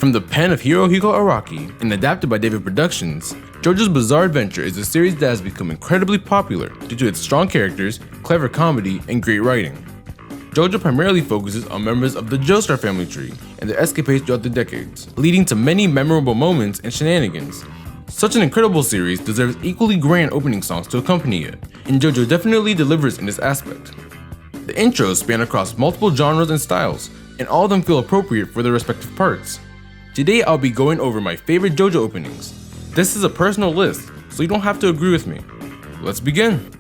From the pen of Hirohiko Araki and adapted by David Productions, JoJo's Bizarre Adventure is a series that has become incredibly popular due to its strong characters, clever comedy, and great writing. JoJo primarily focuses on members of the Joestar family tree and their escapades throughout the decades, leading to many memorable moments and shenanigans. Such an incredible series deserves equally grand opening songs to accompany it, and JoJo definitely delivers in this aspect. The intros span across multiple genres and styles, and all of them feel appropriate for their respective parts. Today I'll be going over my favorite JoJo openings. This is a personal list, so you don't have to agree with me. Let's begin!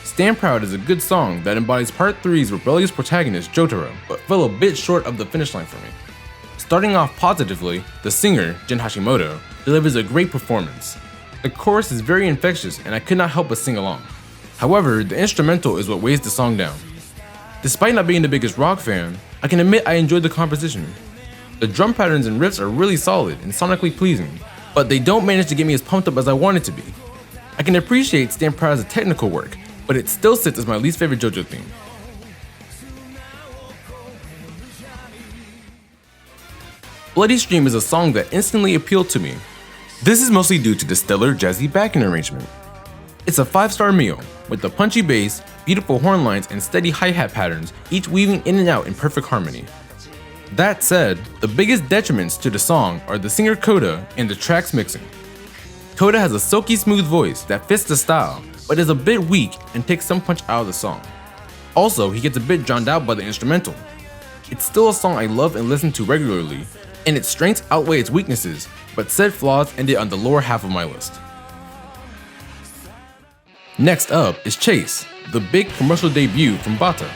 Stand Proud is a good song that embodies Part 3's rebellious protagonist Jotaro, but fell a bit short of the finish line for me. Starting off positively, the singer, Jin Hashimoto, delivers a great performance. The chorus is very infectious and I could not help but sing along. However, the instrumental is what weighs the song down. Despite not being the biggest rock fan, I can admit I enjoyed the composition. The drum patterns and riffs are really solid and sonically pleasing, but they don't manage to get me as pumped up as I want it to be. I can appreciate Stand Proud as a technical work, but it still sits as my least favorite JoJo theme. Bloody Stream is a song that instantly appealed to me. This is mostly due to the stellar jazzy backing arrangement. It's a 5-star meal, with the punchy bass, beautiful horn lines, and steady hi-hat patterns, each weaving in and out in perfect harmony. That said, the biggest detriments to the song are the singer Coda and the track's mixing. Coda has a silky smooth voice that fits the style, but is a bit weak and takes some punch out of the song. Also, he gets a bit drowned out by the instrumental. It's still a song I love and listen to regularly, and its strengths outweigh its weaknesses, but said flaws end it on the lower half of my list. Next up is Chase, the big commercial debut from Bata.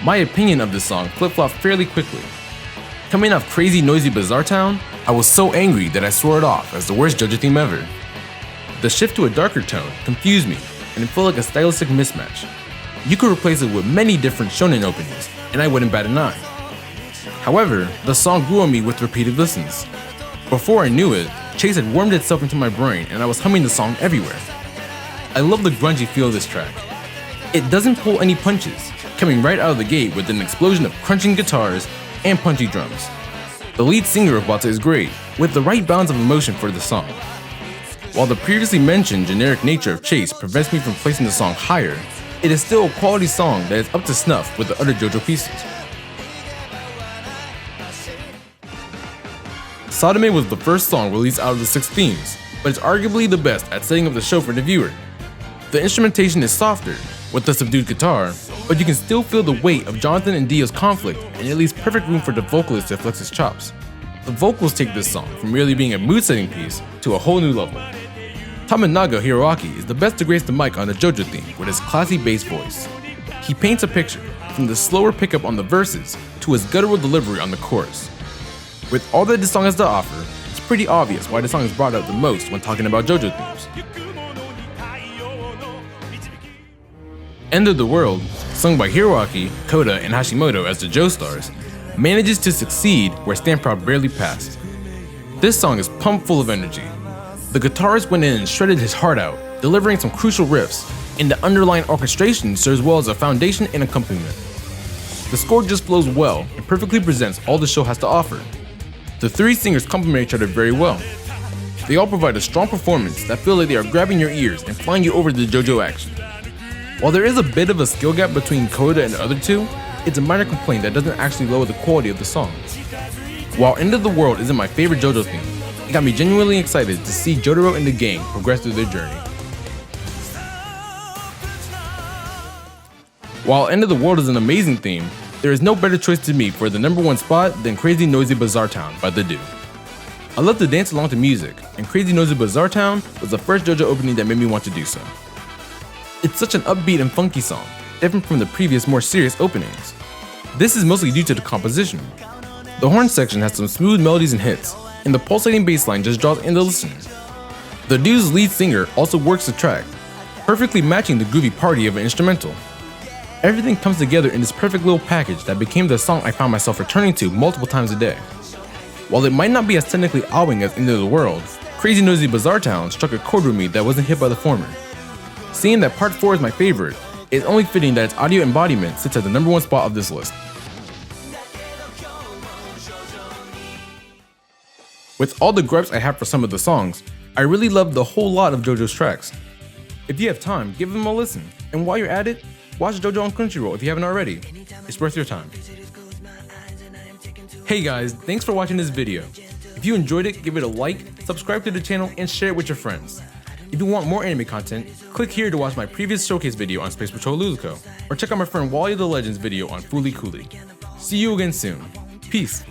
My opinion of this song flip-flopped fairly quickly. Coming off Crazy Noisy Bizzare Town, I was so angry that I swore it off as the worst JoJo theme ever. The shift to a darker tone confused me, and it felt like a stylistic mismatch. You could replace it with many different shonen openings, and I wouldn't bat an eye. However, the song grew on me with repeated listens. Before I knew it, Chase had wormed itself into my brain and I was humming the song everywhere. I love the grungy feel of this track. It doesn't pull any punches, coming right out of the gate with an explosion of crunching guitars and punchy drums. The lead singer of Bata is great, with the right balance of emotion for the song. While the previously mentioned generic nature of Chase prevents me from placing the song higher, it is still a quality song that is up to snuff with the other JoJo pieces. Sodomy was the first song released out of the 6 themes, but it's arguably the best at setting up the show for the viewer. The instrumentation is softer, with the subdued guitar, but you can still feel the weight of Jonathan and Dio's conflict, and it leaves perfect room for the vocalist to flex his chops. The vocals take this song from merely being a mood-setting piece to a whole new level. Tamanaga Hiroaki is the best to grace the mic on the JoJo theme with his classy bass voice. He paints a picture, from the slower pickup on the verses to his guttural delivery on the chorus. With all that this song has to offer, it's pretty obvious why the song is brought up the most when talking about JoJo themes. End of the World, sung by Hiroaki, Coda, and Hashimoto as the Joestars, manages to succeed where Stand Proud barely passed. This song is pumped full of energy. The guitarist went in and shredded his heart out, delivering some crucial riffs, and the underlying orchestration serves well as a foundation and accompaniment. The score just flows well and perfectly presents all the show has to offer. The 3 singers complement each other very well. They all provide a strong performance that feels like they are grabbing your ears and flying you over the JoJo action. While there is a bit of a skill gap between Coda and the other 2, it's a minor complaint that doesn't actually lower the quality of the song. While End of the World isn't my favorite JoJo theme, it got me genuinely excited to see Jotaro and the gang progress through their journey. While End of the World is an amazing theme, there is no better choice to me for the #1 spot than Crazy Noisy Bizzare Town by The Do. I love to dance along to music, and Crazy Noisy Bizzare Town was the first JoJo opening that made me want to do so. It's such an upbeat and funky song, different from the previous more serious openings. This is mostly due to the composition. The horn section has some smooth melodies and hits, and the pulsating bass line just draws in the listener. The Do's lead singer also works the track, perfectly matching the groovy party of an instrumental. Everything comes together in this perfect little package that became the song I found myself returning to multiple times a day. While it might not be as technically awing as End of the World, Crazy Noisy Bizzare Town struck a chord with me that wasn't hit by the former. Seeing that part 4 is my favorite, it's only fitting that its audio embodiment sits at the #1 spot of this list. With all the gripes I have for some of the songs, I really love the whole lot of Jojo's tracks. If you have time, give them a listen, and while you're at it, watch Jojo on Crunchyroll if you haven't already. It's worth your time. Hey guys, thanks for watching this video. If you enjoyed it, give it a like, subscribe to the channel, and share it with your friends. If you want more anime content, click here to watch my previous showcase video on Space Patrol Lulico, or check out my friend Wally the Legends video on Fooly Cooly. See you again soon. Peace.